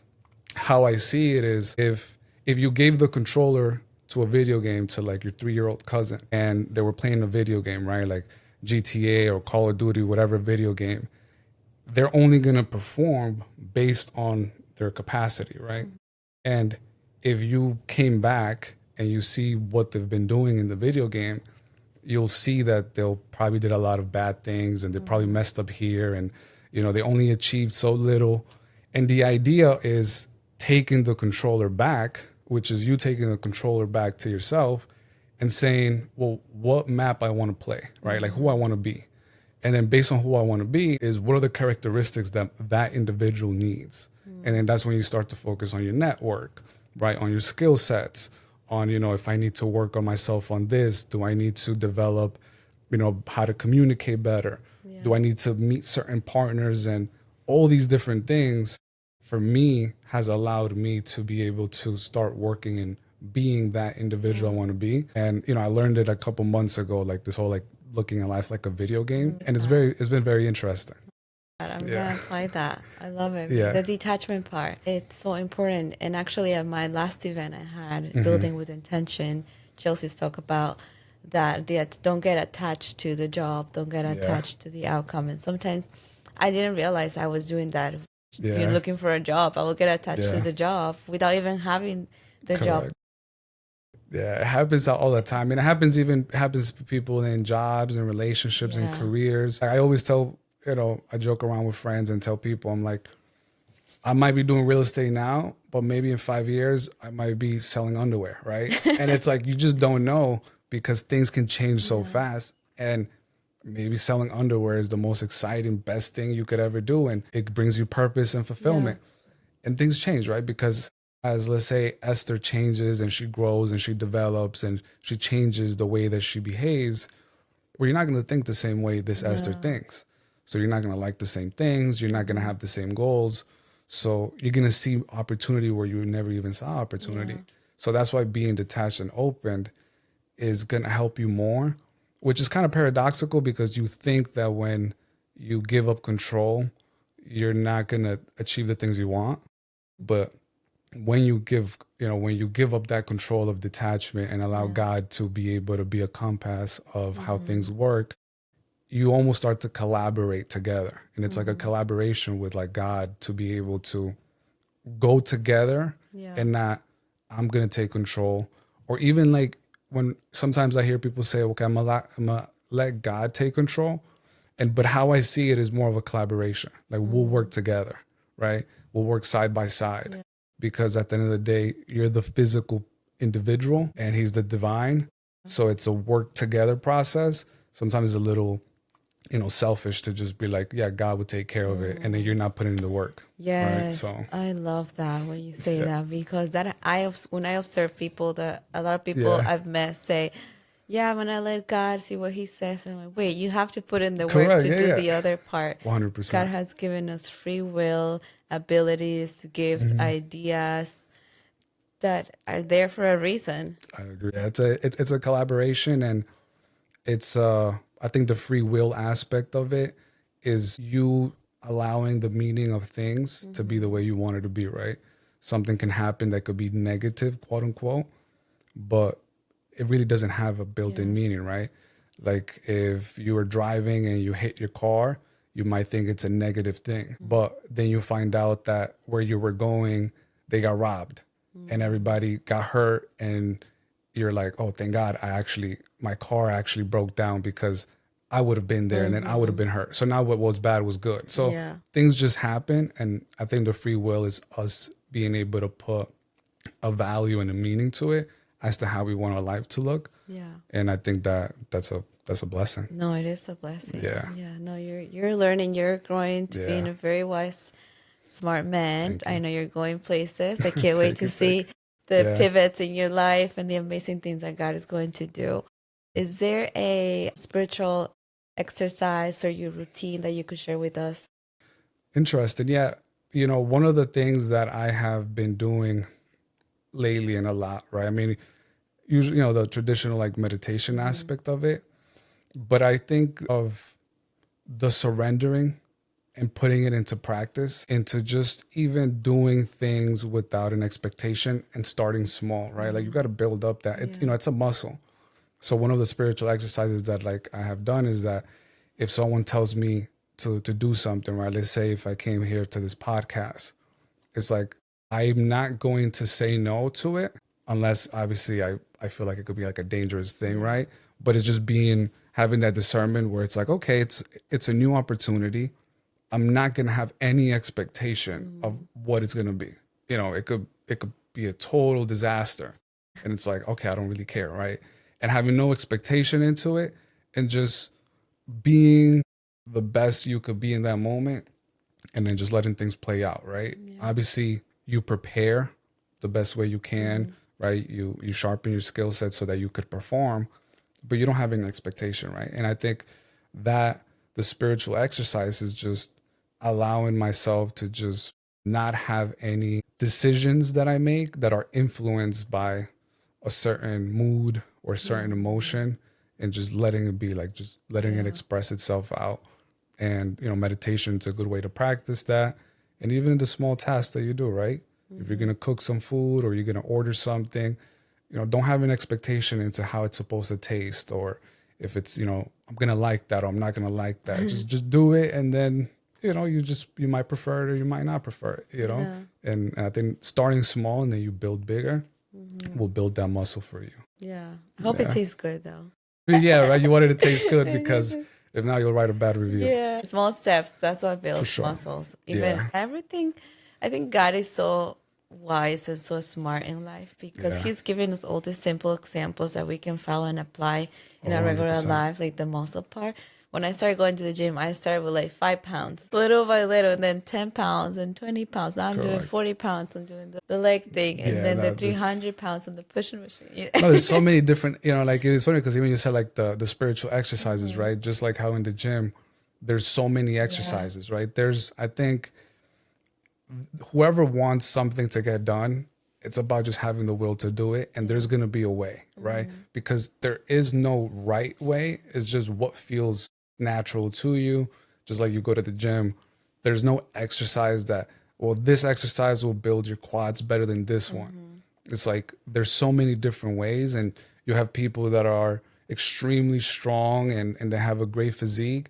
how I see it is if you gave the controller to a video game to like your 3-year-old cousin and they were playing a video game, right? Like GTA or Call of Duty, whatever video game, they're only going to perform based on their capacity, right? And if you came back and you see what they've been doing in the video game, you'll see that they'll probably did a lot of bad things and they probably messed up here and, they only achieved so little. And the idea is taking the controller back, which is you taking the controller back to yourself and saying, well, what map I want to play, right? Like who I want to be. And then based on who I want to be is what are the characteristics that individual needs. And then that's when you start to focus on your network, right? On your skill sets, on, if I need to work on myself on this, do I need to develop, how to communicate better? Yeah. Do I need to meet certain partners? And all these different things for me has allowed me to be able to start working and being that individual I want to be. And, I learned it a couple months ago, like this whole, like looking at life like a video game. And it's been very interesting. I'm gonna apply that. I love it. Yeah. The detachment part, it's so important. And actually at my last event I had, Building with Intention, Chelsea's talk about that don't get attached to the job, don't get attached to the outcome. And sometimes I didn't realize I was doing that. You're looking for a job, I will get attached to the job without even having the job. Yeah, it happens all the time. And it happens to people in jobs and relationships and careers. I always tell, I joke around with friends and tell people, I'm like, I might be doing real estate now, but maybe in 5 years, I might be selling underwear, right? And it's like, you just don't know because things can change so fast. And maybe selling underwear is the most exciting, best thing you could ever do. And it brings you purpose and fulfillment. And things change, right? Because as let's say Esther changes and she grows and she develops and she changes the way that she behaves, well, you're not going to think the same way this Esther thinks. So you're not going to like the same things. You're not going to have the same goals. So you're going to see opportunity where you never even saw opportunity. So that's why being detached and opened is going to help you more, which is kind of paradoxical because you think that when you give up control, you're not going to achieve the things you want. But when you give up that control of detachment and allow God to be able to be a compass of how things work, you almost start to collaborate together. And it's like a collaboration with like God to be able to go together and not, I'm going to take control. Or even like when sometimes I hear people say, okay, I'm gonna let God take control. But how I see it is more of a collaboration. Like we'll work together. right, will work side by side. Yeah. Because at the end of the day, you're the physical individual and he's the divine. So it's a work together process. Sometimes it's a little, selfish to just be like, yeah, God would take care of it. And then you're not putting in the work. Right. Yes, So, I love that when you say yeah. that, because when I observe people, that a lot of people Yeah. I've met say, "Yeah, I'm gonna let God see what He says." And I'm like, wait, you have to put in the work Correct. to Yeah. do Yeah. the other part. God 100%. has given us free will, abilities, gifts, ideas that are there for a reason. I agree. Yeah, it's a collaboration, and it's I think the free will aspect of it is you allowing the meaning of things to be the way you want it to be, right? Something can happen that could be negative, quote unquote, but it really doesn't have a built-in Yeah. meaning, right? Like if you were driving and you hit your car, you might think it's a negative thing, but then you find out that where you were going, they got robbed and everybody got hurt, and you're like, oh, thank God, my car actually broke down, because I would have been there and then I would have been hurt. So now what was bad was good. So Yeah. things just happen, and I think the free will is us being able to put a value and a meaning to it as to how we want our life to look. Yeah. And I think that's a blessing. No, it is a blessing. Yeah. Yeah. No, you're learning, you're growing to being Yeah. a very wise, smart man. Thank you. I know you're going places. I can't wait Thank to you, see thank the Yeah. pivots in your life and the amazing things that God is going to do. Is there a spiritual exercise or your routine that you could share with us? Interested. Yeah. One of the things that I have been doing lately, and a lot, right? I mean, usually, the traditional like meditation aspect of it, but I think of the surrendering and putting it into practice, into just even doing things without an expectation and starting small, right? Like you got to build up that it's a muscle. So one of the spiritual exercises that like I have done is that if someone tells me to do something, right? Let's say if I came here to this podcast, it's like I'm not going to say no to it unless obviously I feel like it could be like a dangerous thing, right? But it's just having that discernment where it's like, okay, it's a new opportunity. I'm not gonna have any expectation of what it's gonna be. It could be a total disaster. And it's like, okay, I don't really care, right? And having no expectation into it and just being the best you could be in that moment, and then just letting things play out, right? Obviously, you prepare the best way you can, right? You sharpen your skill set so that you could perform, but you don't have any expectation, right? And I think that the spiritual exercise is just allowing myself to just not have any decisions that I make that are influenced by a certain mood or a certain emotion, and just letting it be, like just letting it express itself out. And meditation is a good way to practice that. And even in the small tasks that you do, right? If you're gonna cook some food or you're gonna order something, don't have an expectation into how it's supposed to taste, or if it's I'm gonna like that or I'm not gonna like that. just do it, and then you might prefer it or you might not prefer it. And I think starting small and then you build bigger will build that muscle for you. Yeah. I hope it tastes good though. Yeah, right. You want it to taste good, because if not, you'll write a bad review. Yeah. Small steps, that's what builds sure. muscles. Even Yeah. everything, I think God is so wise and so smart in life, because Yeah. He's given us all these simple examples that we can follow and apply in Oh, our regular 100%. lives, like the muscle part. When I started going to the gym, I started with like 5 pounds, little by little, and then 10 pounds and 20 pounds. Now I'm doing Correct. 40 pounds. I'm doing the leg thing, and Yeah, then the that just- 300 pounds on the pushing machine. No, there's so many different, like it's funny because even you said like the spiritual exercises, right? Just like how in the gym, there's so many exercises, right? I think whoever wants something to get done, it's about just having the will to do it. And there's going to be a way, right? Because there is no right way. It's just what feels natural to you. Just like you go to the gym, there's no exercise that, well, this exercise will build your quads better than this one. It's like there's so many different ways, and you have people that are extremely strong and they have a great physique,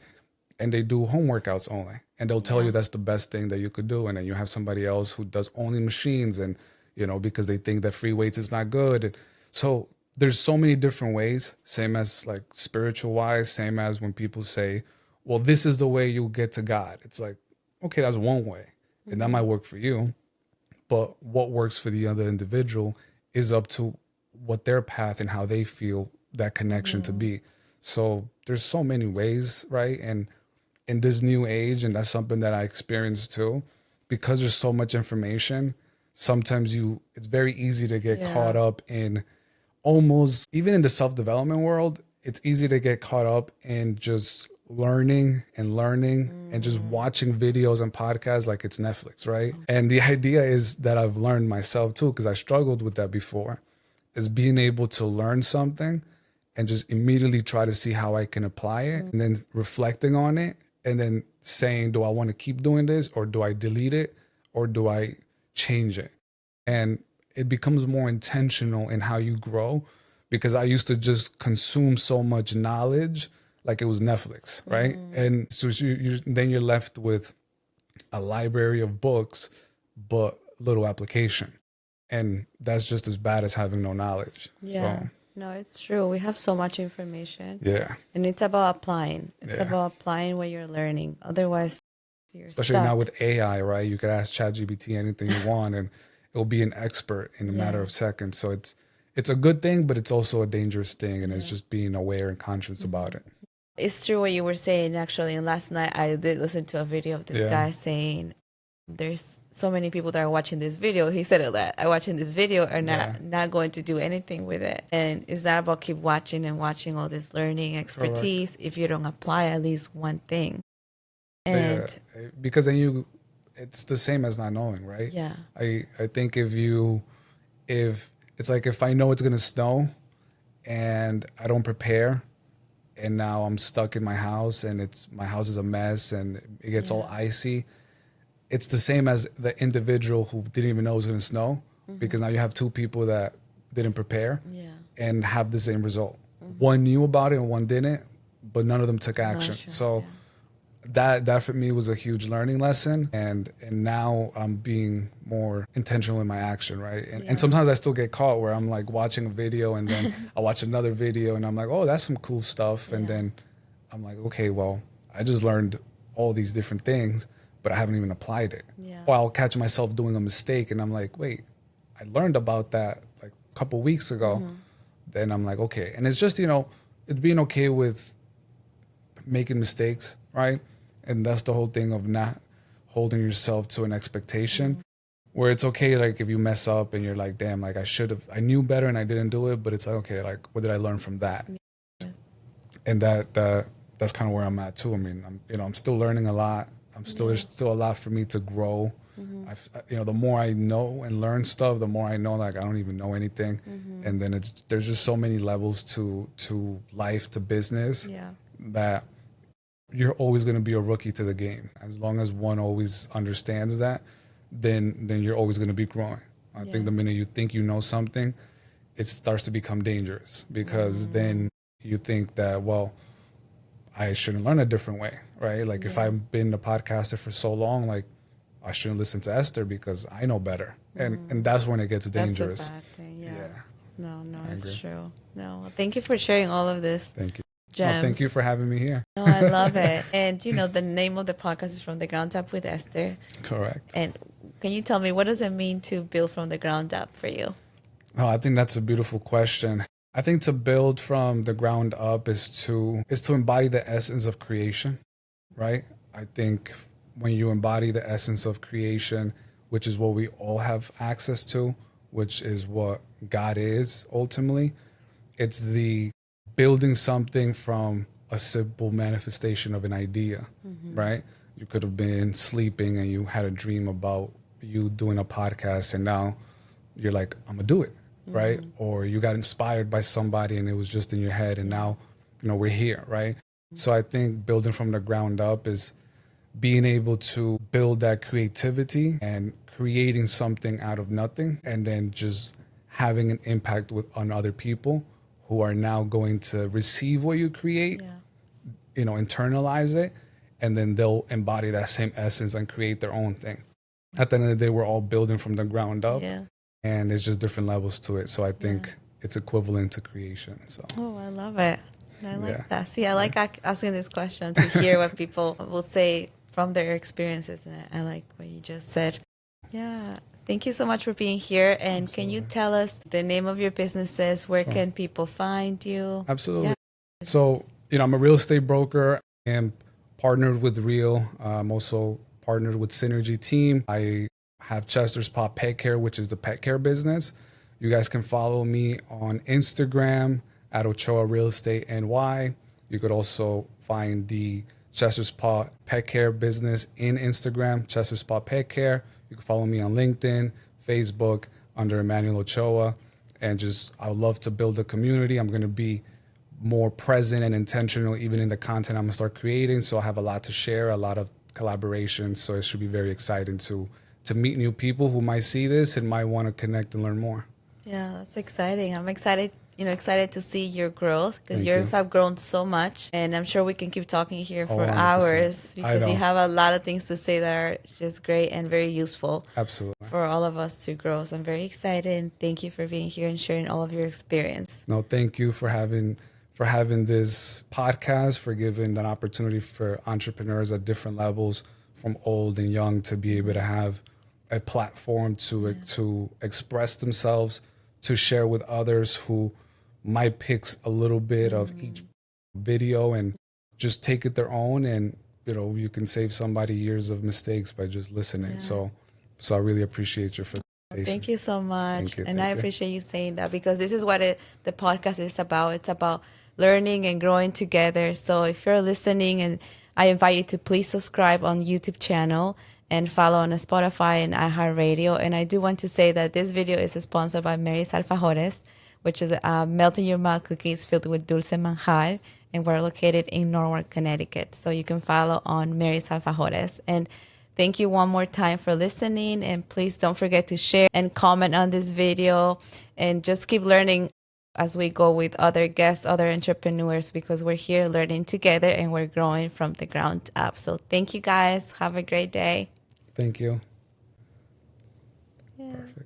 and they do home workouts only, and they'll tell you that's the best thing that you could do. And then you have somebody else who does only machines, and because they think that free weights is not good. And so there's so many different ways, same as like spiritual wise, same as when people say, well, this is the way you'll get to God. It's like, okay, that's one way. And that might work for you, but what works for the other individual is up to what their path and how they feel that connection to be. So there's so many ways, right? And in this new age, and that's something that I experienced too, because there's so much information, sometimes it's very easy to get caught up in almost, even in the self-development world, it's easy to get caught up in just learning and just watching videos and podcasts like it's Netflix, right? And the idea is that I've learned myself too, because I struggled with that before, is being able to learn something and just immediately try to see how I can apply it, and then reflecting on it, and then saying, do I want to keep doing this, or do I delete it, or do I change it? And it becomes more intentional in how you grow, because I used to just consume so much knowledge like it was Netflix, right? And so then you're left with a library of books, but little application. And that's just as bad as having no knowledge. Yeah. So, No, it's true. We have so much information. yeah. And it's about applying. It's Yeah. about applying what you're learning. Otherwise, you're Especially stuck. now with AI, right? You could ask ChatGPT anything you want, and it'll be an expert in a matter of seconds. So it's a good thing, but it's also a dangerous thing, and it's just being aware and conscious about it. It's true what you were saying, actually. And last night I did listen to a video of this guy saying, there's so many people that are watching this video. He said it that are watching this video are not going to do anything with it. And it's not about keep watching and watching all this learning expertise if you don't apply at least one thing. And because then it's the same as not knowing, right? yeah. I think if it's like, if I know it's gonna snow and I don't prepare, and now I'm stuck in my house and my house is a mess and it gets all icy, it's the same as the individual who didn't even know it was going to snow, because now you have two people that didn't prepare and have the same result. One knew about it and one didn't, but none of them took action. So that for me was a huge learning lesson, and now I'm being more intentional in my action, right? And sometimes I still get caught where I'm like watching a video and then I watch another video and I'm like, oh, that's some cool stuff, and then I'm like, okay, well, I just learned all these different things, but I haven't even applied it. Or I'll catch myself doing a mistake and I'm like, wait, I learned about that like a couple weeks ago. Then I'm like, okay. And it's just, it's being okay with making mistakes, right? And that's the whole thing of not holding yourself to an expectation, where it's okay, like if you mess up and you're like, damn, like I knew better and I didn't do it, but it's like, okay, like what did I learn from that? And that's kind of where I'm at too. I mean, I'm still learning a lot. There's still a lot for me to grow. The more I know and learn stuff, the more I know like I don't even know anything. And then there's just so many levels to life, to business, that you're always going to be a rookie to the game. As long as one always understands that, then you're always going to be growing. I think the minute you think you know something, it starts to become dangerous, because then you think that, well, I shouldn't learn a different way, right? Like if I've been a podcaster for so long, like I shouldn't listen to Esther because I know better. And that's when it gets dangerous. That's a bad thing, Yeah. No, I it's agree. true. No, thank you for sharing all of this. Thank you. Gems. Oh, thank you for having me here. No, I love it. And the name of the podcast is From the Ground Up with Esther. Correct. And can you tell me, what does it mean to build from the ground up for you? Oh, I think that's a beautiful question. I think to build from the ground up is to embody the essence of creation, right? I think when you embody the essence of creation, which is what we all have access to, which is what God is ultimately, it's the building something from a simple manifestation of an idea, right? You could have been sleeping and you had a dream about you doing a podcast, and now you're like, I'm gonna do it, right? Or you got inspired by somebody and it was just in your head, and now, we're here, right? So I think building from the ground up is being able to build that creativity and creating something out of nothing, and then just having an impact on other people who are now going to receive what you create, internalize it, and then they'll embody that same essence and create their own thing. At the end of the day, we're all building from the ground up, and it's just different levels to it. So I think it's equivalent to creation. So. Oh, I love it. I like that. See, I like asking this question to hear what people will say from their experiences. And I like what you just said. Yeah. Thank you so much for being here. And can you tell us the name of your businesses? Where can people find you? Absolutely. Yeah. So, I'm a real estate broker. I am partnered with Real. I'm also partnered with Synergy Team. I have Chester's Paw Petcare, which is the pet care business. You guys can follow me on Instagram at Ochoa Real Estate NY. You could also find the Chester's Paw Pet Care business in Instagram, Chester's Paw Pet Care. You can follow me on LinkedIn, Facebook under Emmanuel Ochoa. And I would love to build a community. I'm going to be more present and intentional even in the content I'm going to start creating. So I have a lot to share, a lot of collaborations. So it should be very exciting to meet new people who might see this and might want to connect and learn more. Yeah, that's exciting. I'm excited, excited to see your growth because Thank you you. have grown so much. And I'm sure we can keep talking here for 100%. hours because I you know. have a lot of things to say that are just great and very useful Absolutely. for all of us to grow. So I'm very excited and thank you for being here and sharing all of your experience. No, thank you for having this podcast, for giving an opportunity for entrepreneurs at different levels, from old and young, to be able to have a platform to express themselves, to share with others who might pick a little bit of each video and just take it their own, and you can save somebody years of mistakes by just listening. Yeah. So I really appreciate your facilitation. Thank you so much. Thank you, And thank I you. appreciate you saying that because this is what the podcast is about. It's about learning and growing together. So if you're listening, and I invite you to please subscribe on YouTube channel and follow on Spotify and iHeartRadio. And I do want to say that this video is sponsored by Mary's Alfajores, which is melt in your mouth cookies filled with dulce manjar. And we're located in Norwalk, Connecticut. So you can follow on Mary's Alfajores. And thank you one more time for listening. And please don't forget to share and comment on this video. And just keep learning as we go with other guests, other entrepreneurs, because we're here learning together and we're growing from the ground up. So thank you guys. Have a great day. Thank you. Yeah. Perfect.